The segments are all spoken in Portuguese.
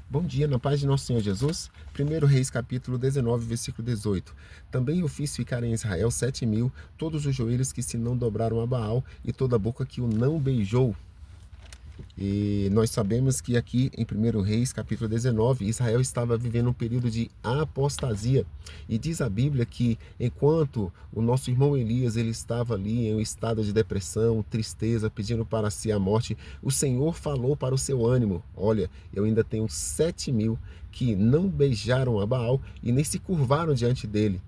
Bom dia, na paz de nosso Senhor Jesus. 1 Reis capítulo 19, versículo 18. Também eu fiz ficar em Israel 7.000, todos os joelhos que se não dobraram a Baal e toda a boca que o não beijou. E nós sabemos que aqui em 1 Reis capítulo 19, Israel estava vivendo um período de apostasia. E diz a Bíblia que enquanto o nosso irmão Elias ele estava ali em um estado de depressão, tristeza, pedindo para si a morte, o Senhor falou para o seu ânimo: olha, eu ainda tenho 7.000 que não beijaram a Baal e nem se curvaram diante dele.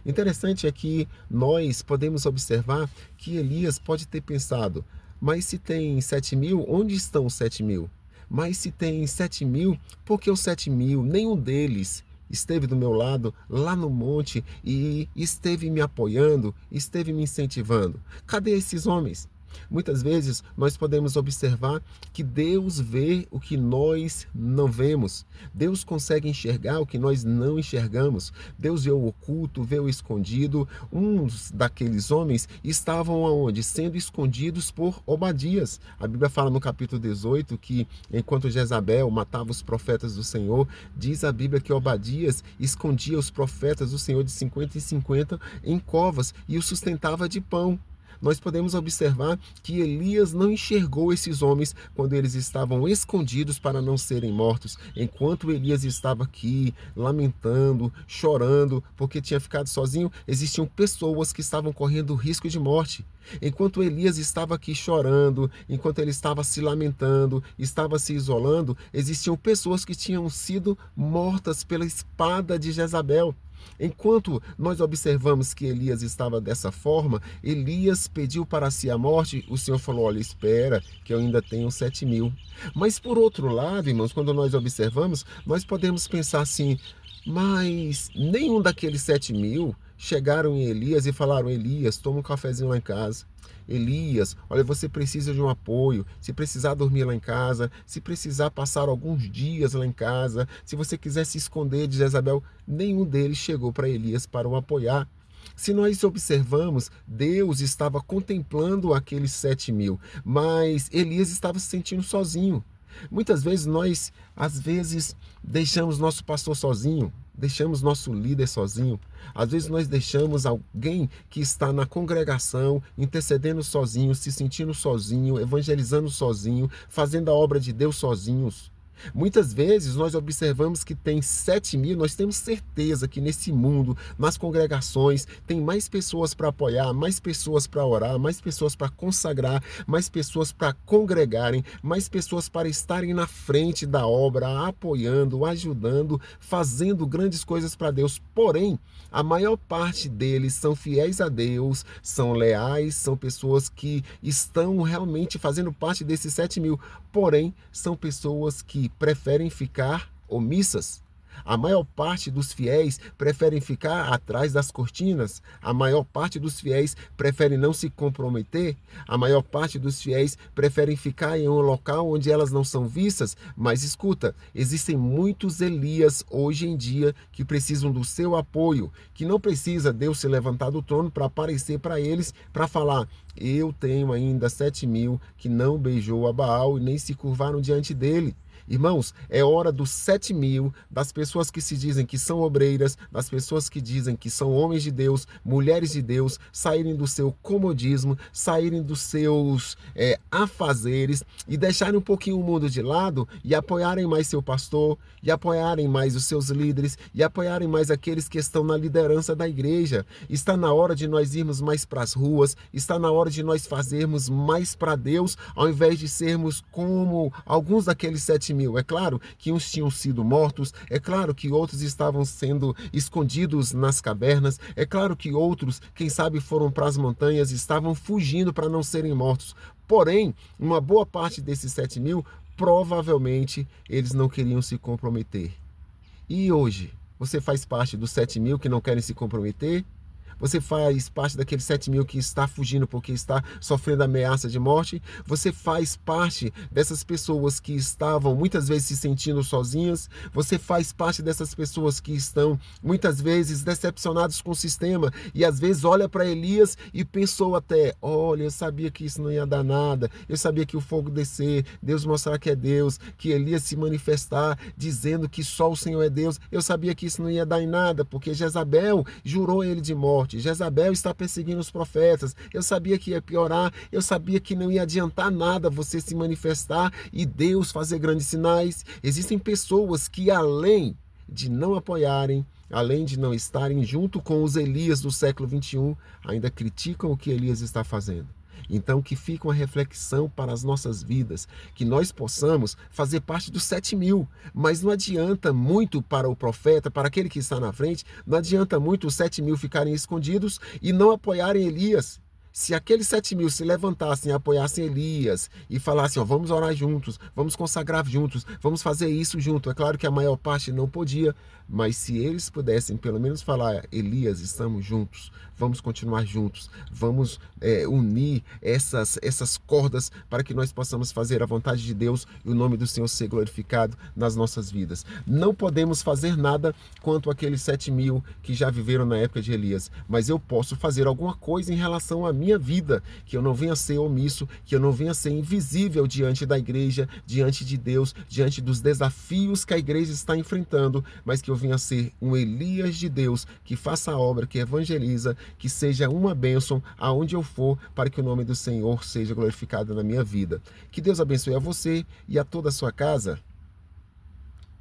Interessante é que nós podemos observar que Elias pode ter pensado: mas se tem 7.000, onde estão os 7.000? Mas se tem 7.000, por que os 7.000? Nenhum deles esteve do meu lado lá no monte e esteve me apoiando, esteve me incentivando. Cadê esses homens? Muitas vezes nós podemos observar que Deus vê o que nós não vemos. Deus consegue enxergar o que nós não enxergamos. Deus vê o oculto, vê o escondido. Uns daqueles homens estavam aonde? Sendo escondidos por Obadias. A Bíblia fala no capítulo 18 que enquanto Jezabel matava os profetas do Senhor, diz a Bíblia que Obadias escondia os profetas do Senhor de 50 em 50 em covas e os sustentava de pão. Nós podemos observar que Elias não enxergou esses homens quando eles estavam escondidos para não serem mortos. Enquanto Elias estava aqui lamentando, chorando, porque tinha ficado sozinho, existiam pessoas que estavam correndo risco de morte. Enquanto Elias estava aqui chorando, enquanto ele estava se lamentando, estava se isolando, existiam pessoas que tinham sido mortas pela espada de Jezabel. Enquanto nós observamos que Elias estava dessa forma, Elias pediu para si a morte, o Senhor falou: olha, espera, que eu ainda tenho 7.000. Mas por outro lado, irmãos, quando nós observamos, nós podemos pensar assim: mas nenhum daqueles 7.000 chegaram em Elias e falaram: Elias, toma um cafezinho lá em casa. Elias, olha, você precisa de um apoio. Se precisar dormir lá em casa, se precisar passar alguns dias lá em casa, se você quiser se esconder de Jezabel, nenhum deles chegou para Elias para o apoiar. Se nós observamos, Deus estava contemplando aqueles 7.000, mas Elias estava se sentindo sozinho. Muitas vezes nós, às vezes, deixamos nosso pastor sozinho, deixamos nosso líder sozinho. Às vezes nós deixamos alguém que está na congregação, intercedendo sozinho, se sentindo sozinho, evangelizando sozinho, fazendo a obra de Deus sozinhos. Muitas vezes nós observamos que tem 7.000, nós temos certeza que nesse mundo, nas congregações, tem mais pessoas para apoiar, mais pessoas para orar, mais pessoas para consagrar, mais pessoas para congregarem, mais pessoas para estarem na frente da obra, apoiando, ajudando, fazendo grandes coisas para Deus. Porém, a maior parte deles são fiéis a Deus, são leais, são pessoas que estão realmente fazendo parte desses 7.000. Porém, são pessoas que preferem ficar omissas. A maior parte dos fiéis preferem ficar atrás das cortinas. A maior parte dos fiéis preferem não se comprometer. A maior parte dos fiéis preferem ficar em um local onde elas não são vistas. Mas escuta, existem muitos Elias hoje em dia que precisam do seu apoio, que não precisa Deus se levantar do trono para aparecer para eles, para falar: eu tenho ainda 7.000 que não beijou a Baal e nem se curvaram diante dele. Irmãos, é hora dos 7.000, das pessoas que se dizem que são obreiras, das pessoas que dizem que são homens de Deus, mulheres de Deus, saírem do seu comodismo, saírem dos seus afazeres e deixarem um pouquinho o mundo de lado e apoiarem mais seu pastor, e apoiarem mais os seus líderes, e apoiarem mais aqueles que estão na liderança da igreja. Está na hora de nós irmos mais para as ruas, está na hora de nós fazermos mais para Deus, ao invés de sermos como alguns daqueles 7.000. É claro que uns tinham sido mortos, é claro que outros estavam sendo escondidos nas cavernas, é claro que outros, quem sabe, foram para as montanhas e estavam fugindo para não serem mortos. Porém, uma boa parte desses 7.000, provavelmente, eles não queriam se comprometer. E hoje, você faz parte dos 7.000 que não querem se comprometer? Você faz parte daqueles 7.000 que está fugindo porque está sofrendo ameaça de morte? Você faz parte dessas pessoas que estavam muitas vezes se sentindo sozinhas? Você faz parte dessas pessoas que estão muitas vezes decepcionados com o sistema e às vezes olha para Elias e pensou até, olha, eu sabia que isso não ia dar nada, eu sabia que o fogo descer, Deus mostrar que é Deus, que Elias se manifestar dizendo que só o Senhor é Deus, eu sabia que isso não ia dar em nada, porque Jezabel jurou ele de morte, Jezabel está perseguindo os profetas, eu sabia que ia piorar, eu sabia que não ia adiantar nada você se manifestar e Deus fazer grandes sinais. Existem pessoas que além de não apoiarem, além de não estarem junto com os Elias do século 21, ainda criticam o que Elias está fazendo. Então, que fica uma reflexão para as nossas vidas, que nós possamos fazer parte dos 7.000, mas não adianta muito para o profeta, para aquele que está na frente, não adianta muito os 7.000 ficarem escondidos e não apoiarem Elias. Se aqueles 7.000 se levantassem, apoiassem Elias e falassem, ó, vamos orar juntos, vamos consagrar juntos, vamos fazer isso junto. É claro que a maior parte não podia, mas se eles pudessem pelo menos falar, Elias, estamos juntos, vamos continuar juntos, vamos unir essas cordas para que nós possamos fazer a vontade de Deus e o nome do Senhor ser glorificado nas nossas vidas. Não podemos fazer nada quanto aqueles 7.000 que já viveram na época de Elias, mas eu posso fazer alguma coisa em relação a minha vida, que eu não venha a ser omisso, que eu não venha a ser invisível diante da igreja, diante de Deus, diante dos desafios que a igreja está enfrentando, mas que eu venha a ser um Elias de Deus, que faça a obra, que evangeliza, que seja uma bênção aonde eu for, para que o nome do Senhor seja glorificado na minha vida. Que Deus abençoe a você e a toda a sua casa.